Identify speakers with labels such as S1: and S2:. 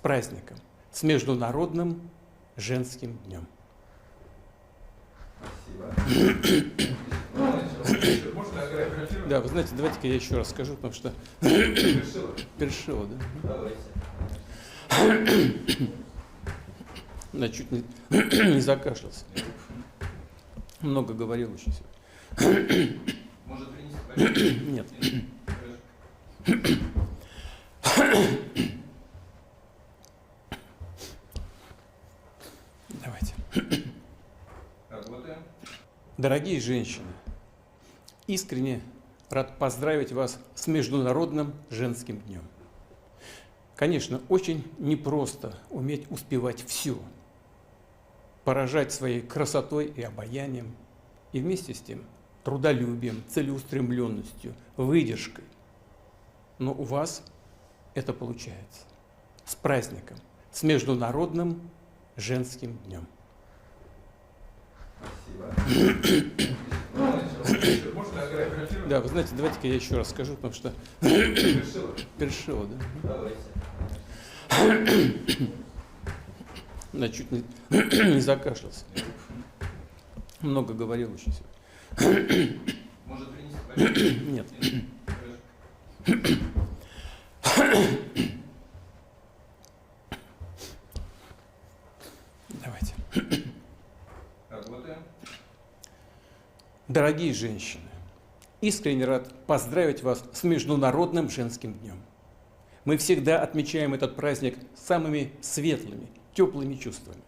S1: праздником, с Международным женским днем. Да, вы знаете, давайте-ка я еще раз скажу, потому что перешило, да? Да, чуть не закашлялся. Много говорил очень сегодня.
S2: Может, принести?
S1: Нет. Давайте.
S2: Работаем.
S1: Дорогие женщины, искренне рад поздравить вас с Международным женским днем. Конечно, очень непросто уметь успевать все, поражать своей красотой и обаянием, и вместе с тем трудолюбием, целеустремленностью, выдержкой. Но у вас это получается. С праздником, с Международным женским днем. Да, вы знаете, давайте-ка я еще раз скажу, потому что перешило, да? Да, чуть не закашлялся. Много говорил очень сегодня.
S2: Может, принести?
S1: Нет. Давайте.
S2: Работаем.
S1: Дорогие женщины, искренне рад поздравить вас с Международным женским днем. Мы всегда отмечаем этот праздник самыми светлыми, теплыми чувствами.